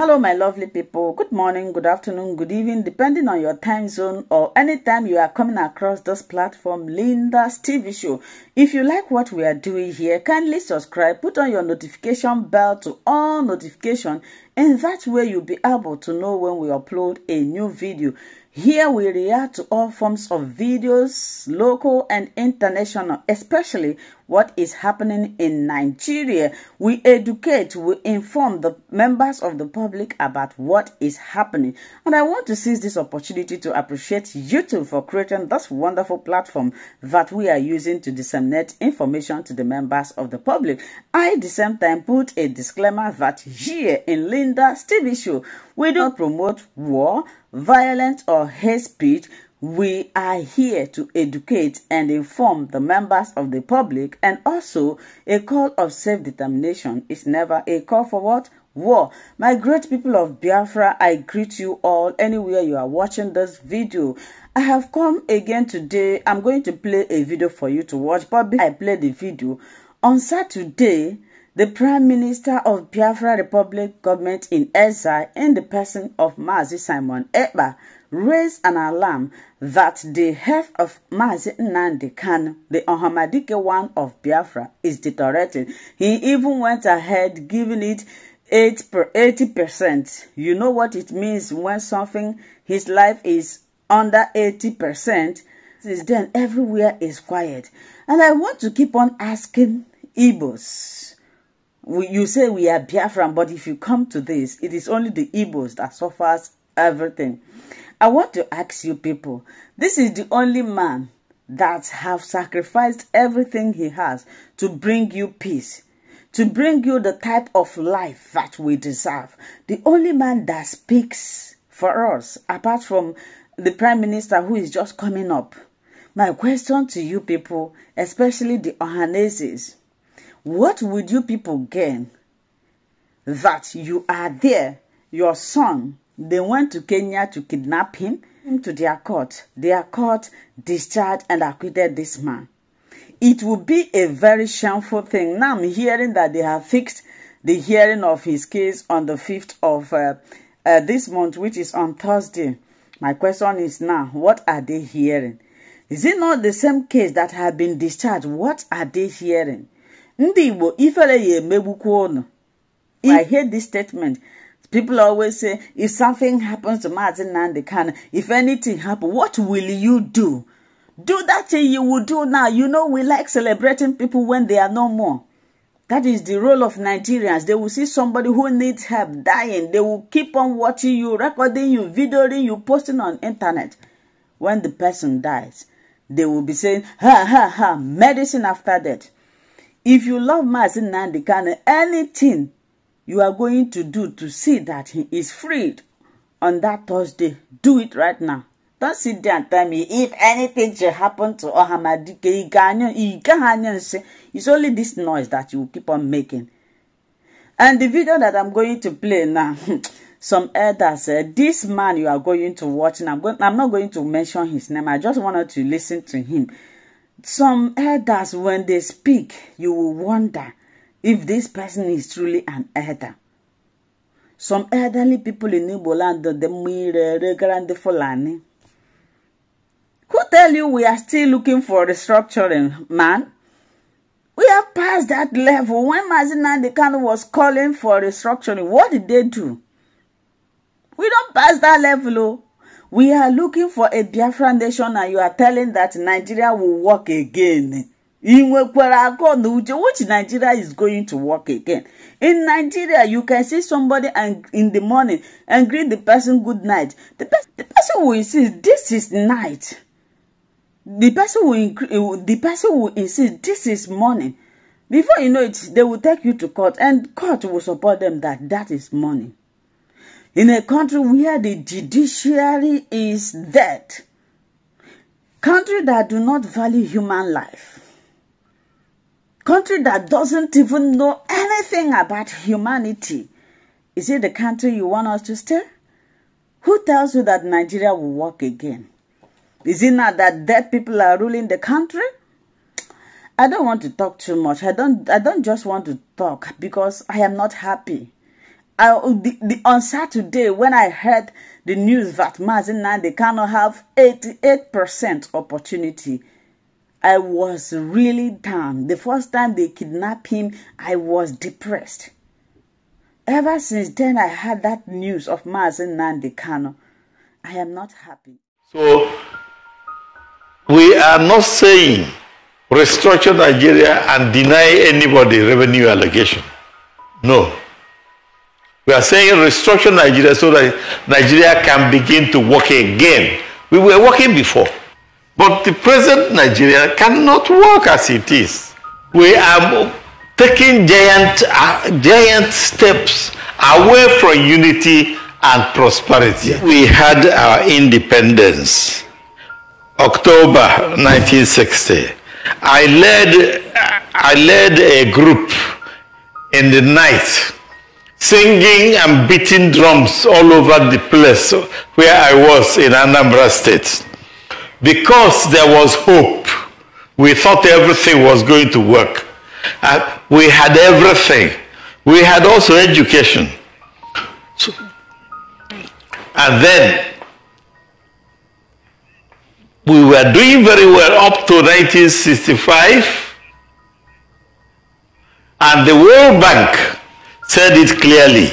Hello, my lovely people. Good morning, good afternoon, good evening, depending on your time zone or anytime you are coming across this platform, Linda's TV show. If you like what we are doing here, kindly subscribe, put on your notification bell to all notification, and that way you'll be able to know when we upload a new video. Here we react to all forms of videos, local and international, especially what is happening in Nigeria. We educate, we inform the members of the public about what is happening. And I want to seize this opportunity to appreciate YouTube for creating this wonderful platform that we are using to disseminate information to the members of the public. I at the same time put a disclaimer that here in Linda's TV show, we don't promote war, violence or hate speech. We are here to educate and inform the members of the public, and also a call of self-determination is never a call for what? War. My great people of Biafra, I greet you all anywhere you are watching this video. I have come again today. I'm going to play a video for you to watch, but before I play the video, on Saturday, the Prime Minister of Biafra Republic government in exile, in the person of Mazi Simon Ekpa, raised an alarm that the health of Mazi Nnamdi Kanu, the Ohamadike one of Biafra, is deteriorating. He even went ahead giving it 80%. You know what it means when something, his life is under 80%. Since then, everywhere is quiet. And I want to keep on asking Igbos. You say we are Biafran, but if you come to this, it is only the Igbos that suffers everything. I want to ask you people, this is the only man that have sacrificed everything he has to bring you peace, to bring you the type of life that we deserve. The only man that speaks for us, apart from the Prime Minister who is just coming up. My question to you people, especially the Ohaneses, what would you people gain that you are there, your son, they went to Kenya to kidnap him to their court. Their court discharged and acquitted this man. It would be a very shameful thing. Now I'm hearing that they have fixed the hearing of his case on the 5th of this month, which is on Thursday. My question is now, what are they hearing? Is it not the same case that have been discharged? What are they hearing? I hate this statement. People always say, if something happens to Mazi Nnamdi Kanu, if anything happens, what will you do? Do that thing you will do now. You know, we like celebrating people when they are no more. That is the role of Nigerians. They will see somebody who needs help dying. They will keep on watching you, recording you, videoing you, posting on internet. When the person dies, they will be saying, ha, ha, ha, medicine after death. If you love Mazi Nnamdi Kanu, anything you are going to do to see that he is freed on that Thursday, do it right now. Don't sit there and tell me if anything should happen to Ohamadike, it's only this noise that you will keep on making. And the video that I'm going to play now, some elders said, this man you are going to watch, and I'm not going to mention his name, I just wanted to listen to him. Some elders, when they speak, you will wonder if this person is truly an elder. Some elderly people in Igbo land, the Fulani. Who tell you we are still looking for restructuring, man? We have passed that level. When Mazi Nnamdi Kanu was calling for restructuring, what did they do? We don't pass that level. Oh. We are looking for a Biafran nation, and you are telling that Nigeria will work again. Which Nigeria is going to work again? In Nigeria, you can see somebody and in the morning and greet the person good night. The person will insist this is night. The person will insist this is morning. Before you know it, they will take you to court, and court will support them that is morning. In a country where the judiciary is dead, country that do not value human life, country that doesn't even know anything about humanity, is it the country you want us to stay? Who tells you that Nigeria will work again? Is it not that dead people are ruling the country? I don't want to talk too much. I don't just want to talk because I am not happy. On Saturday, when I heard the news that Nnamdi Kanu have 88% opportunity, I was really down. The first time they kidnapped him, I was depressed. Ever since then, I had that news of Nnamdi Kanu. I am not happy. So, we are not saying restructure Nigeria and deny anybody revenue allocation. No. We are saying restructure Nigeria so that Nigeria can begin to work again. We were working before. But the present Nigeria cannot work as it is. We are taking giant steps away from unity and prosperity. We had our independence, October 1960. I led a group in the night, singing and beating drums all over the place where I was in Anambra State. Because there was hope. We thought everything was going to work. We had everything. We had also education. And then we were doing very well up to 1965. And the World Bank said it clearly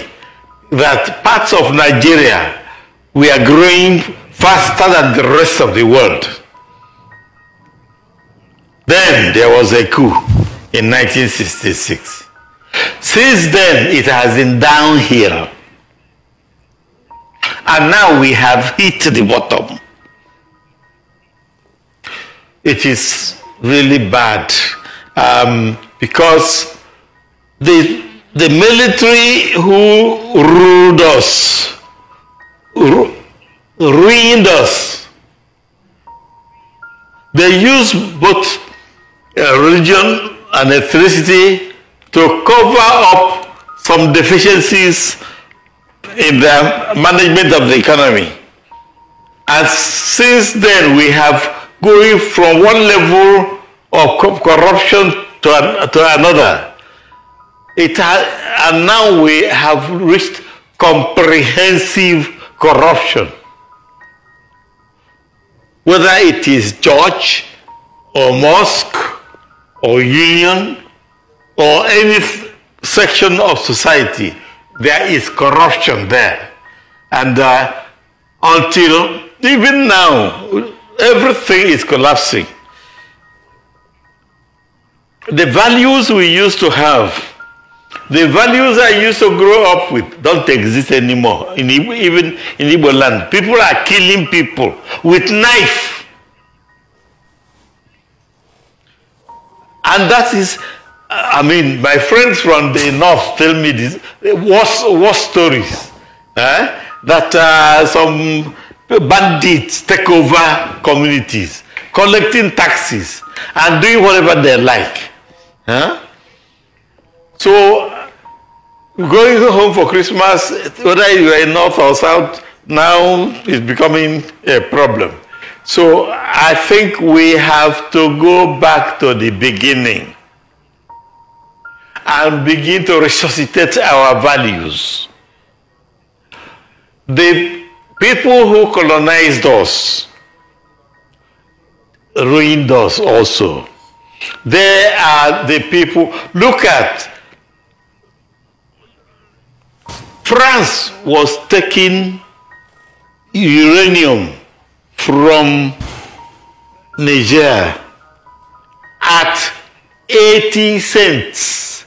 that parts of Nigeria were growing faster than the rest of the world. Then there was a coup in 1966. Since then, it has been downhill. And now we have hit the bottom. It is really bad because the military who ruled us, ruined us. They use both religion and ethnicity to cover up some deficiencies in the management of the economy. And since then, we have going from one level of corruption to another. And now we have reached comprehensive corruption. Whether it is church or mosque or union or any section of society, there is corruption there. And until even now, everything is collapsing. The values we used to have, the values I used to grow up with don't exist anymore, even in Igbo land. People are killing people with knife. And that is, I mean, my friends from the north tell me this, worst stories. That some bandits take over communities, collecting taxes and doing whatever they like. So, going home for Christmas, whether you are in north or south, now is becoming a problem. So I think we have to go back to the beginning and begin to resuscitate our values. The people who colonized us ruined us also. They are the people. Look at France was taking uranium from Niger at 80 cents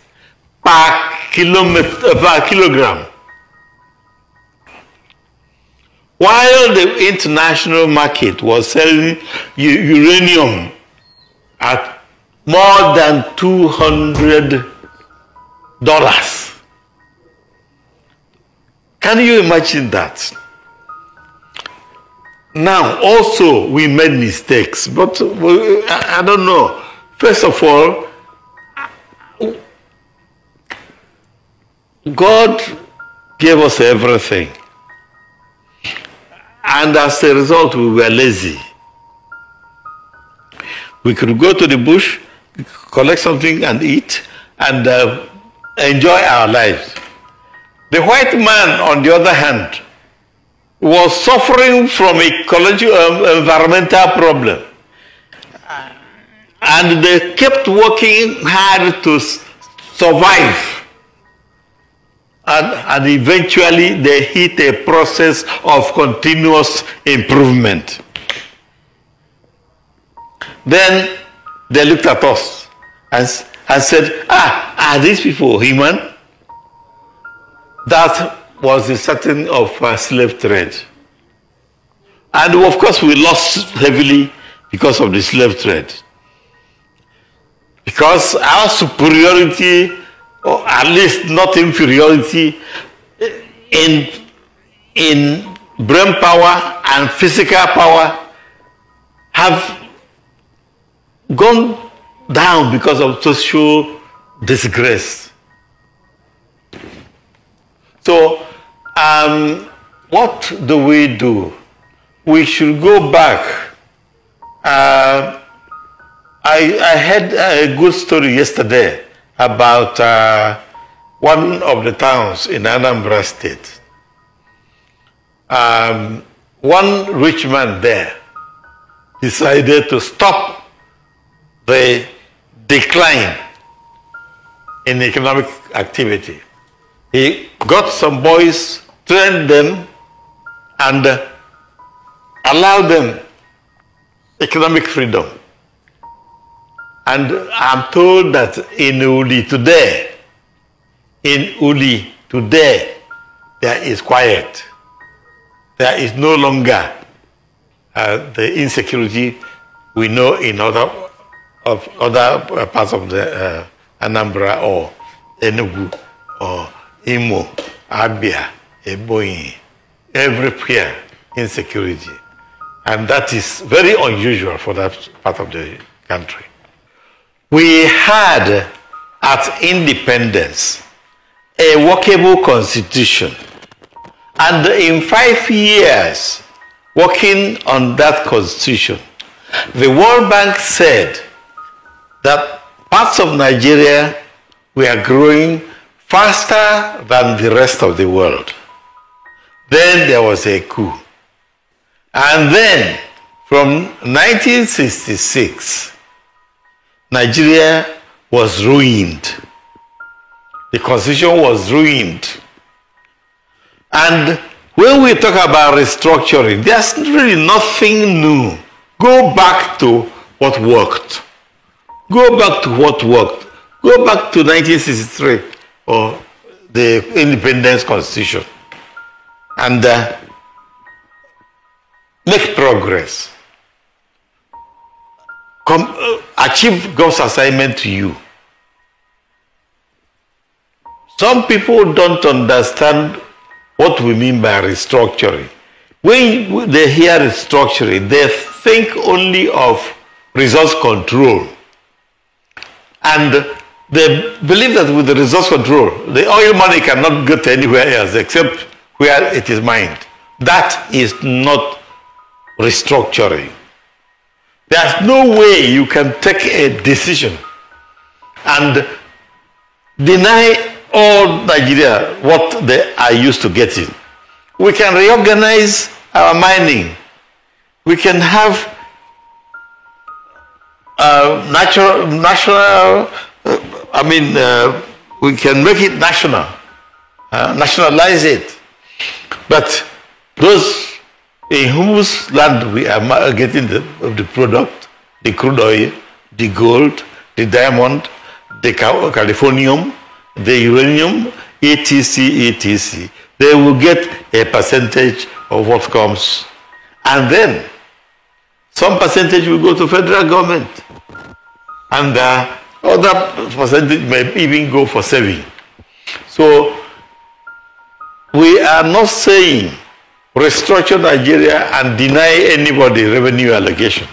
per kilogram. While the international market was selling uranium at more than $200. Can you imagine that? Now, also, we made mistakes, but I don't know. First of all, God gave us everything. And as a result, we were lazy. We could go to the bush, collect something and eat, and enjoy our lives. The white man, on the other hand, was suffering from environmental problem. And they kept working hard to survive. And eventually they hit a process of continuous improvement. Then they looked at us and said, are these people human? That was the starting of slave trade. And of course we lost heavily because of the slave trade. Because our superiority, or at least not inferiority, in brain power and physical power have gone down because of social disgrace. So, what do? We should go back. I heard a good story yesterday about one of the towns in Anambra State. One rich man there decided to stop the decline in economic activity. He got some boys, trained them, and allowed them economic freedom. And I'm told that in Uli today, there is quiet. There is no longer the insecurity we know in other parts of the Anambra or Enugu or Imo, Abia, Ebonyi, everywhere insecurity. And that is very unusual for that part of the country. We had at independence a workable constitution. And in 5 years working on that constitution, the World Bank said that parts of Nigeria were growing faster than the rest of the world. Then there was a coup. And then from 1966, Nigeria was ruined. The constitution was ruined. And when we talk about restructuring, there's really nothing new. Go back to what worked. Go back to what worked. Go back to 1963 or the Independence Constitution and make progress. Achieve God's assignment to you. Some people don't understand what we mean by restructuring. When they hear restructuring, they think only of resource control. And they believe that with the resource control, the oil money cannot get anywhere else except where it is mined. That is not restructuring. There's no way you can take a decision and deny all Nigeria what they are used to getting. We can reorganize our mining. We can have we can make it national, nationalize it. But those in whose land we are getting the product, the crude oil, the gold, the diamond, the californium, the uranium, etc., they will get a percentage of what comes. And then some percentage will go to federal government. And other percentage may even go for saving. So we are not saying restructure Nigeria and deny anybody revenue allocation.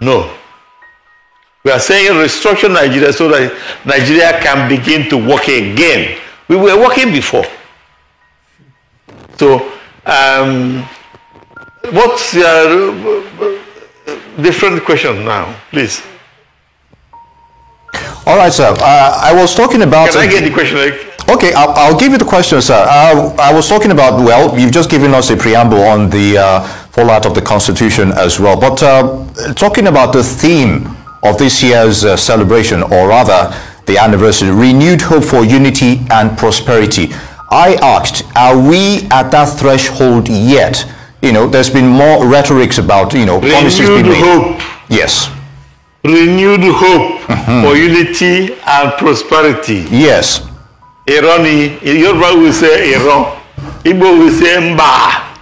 No. We are saying restructure Nigeria so that Nigeria can begin to work again. We were working before. So, what's your different question now, please? All right, sir. I was talking about... Can I get the question? Okay, I'll give you the question, sir. I was talking about, well, you've just given us a preamble on the fallout of the Constitution as well, but talking about the theme of this year's celebration, or rather the anniversary, renewed hope for unity and prosperity. I asked, are we at that threshold yet? You know, there's been more rhetorics about, you know, promises being made. Renewed hope. Yes. Renewed hope for unity and prosperity. Yes. Irony, Yoruba will say Iran, Igbo will say Mba.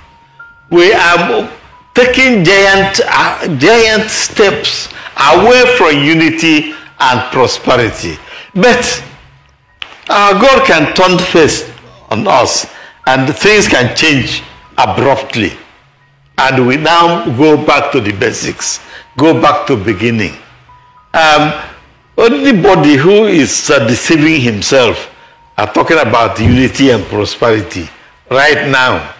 We are taking giant steps away from unity and prosperity. But our God can turn face on us and things can change abruptly. And we now go back to the basics, go back to beginning. Anybody who is deceiving himself are talking about unity and prosperity right now.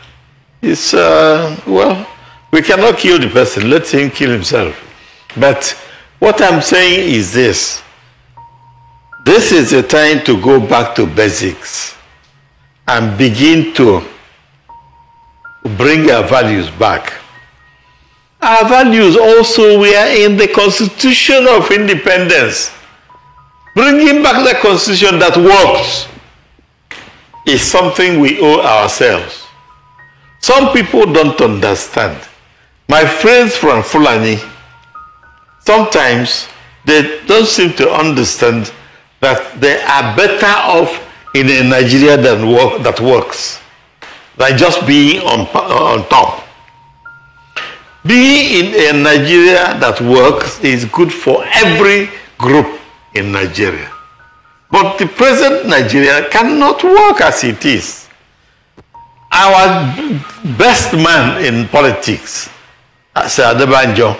It's, well, we cannot kill the person. Let him kill himself. But what I'm saying is this. This is the time to go back to basics and begin to bring our values back. Our values also were in the Constitution of Independence. Bringing back the Constitution that works is something we owe ourselves. Some people don't understand. My friends from Fulani, sometimes they don't seem to understand that they are better off in a Nigeria that works than just being on top. Being in a Nigeria that works is good for every group in Nigeria. But the present Nigeria cannot work as it is. Our best man in politics, Sir Adebanjo,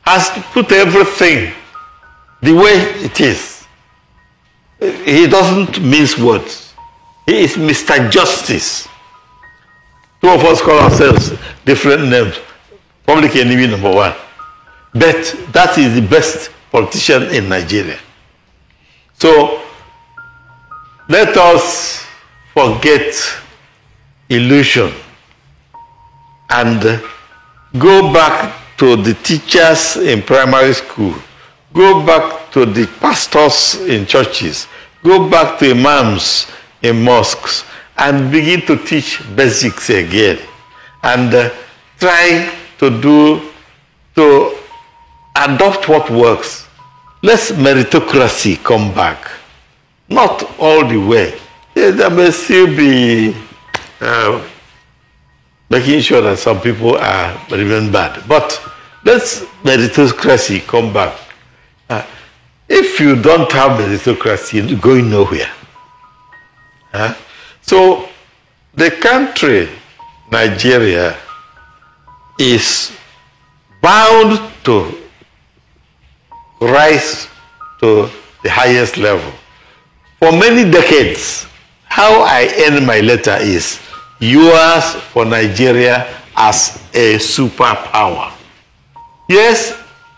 has put everything the way it is. He doesn't mince words. He is Mr. Justice. Two of us call ourselves different names. Public enemy number one. But that is the best politician in Nigeria. So let us forget illusion and go back to the teachers in primary school, go back to the pastors in churches, go back to imams in mosques and begin to teach basics again and try to adopt what works. Let meritocracy come back. Not all the way. There may still be making sure that some people are even bad. But let meritocracy come back. If you don't have meritocracy, you're going nowhere. So the country, Nigeria, is bound to rise to the highest level. For many decades, how I end my letter is yours for Nigeria as a superpower. Yes,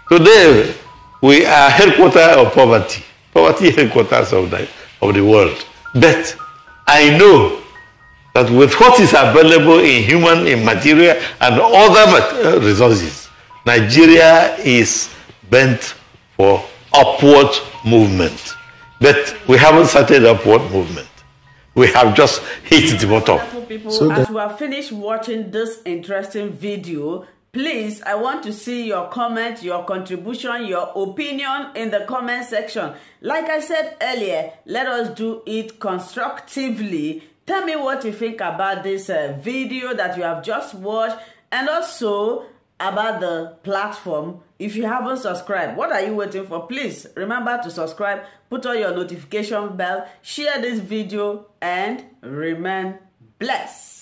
today we are headquarters of poverty. Poverty headquarters of the world. But I know that with what is available in human, in material, and other resources, Nigeria is bent for upward movement. But we haven't started upward movement. We have just hit the bottom. People, so as we have finished watching this interesting video, please, I want to see your comment, your contribution, your opinion in the comment section. Like I said earlier, let us do it constructively. Tell me what you think about this video that you have just watched, and also about the platform. If you haven't subscribed, what are you waiting for? Please remember to subscribe, put on your notification bell, share this video, and remain blessed.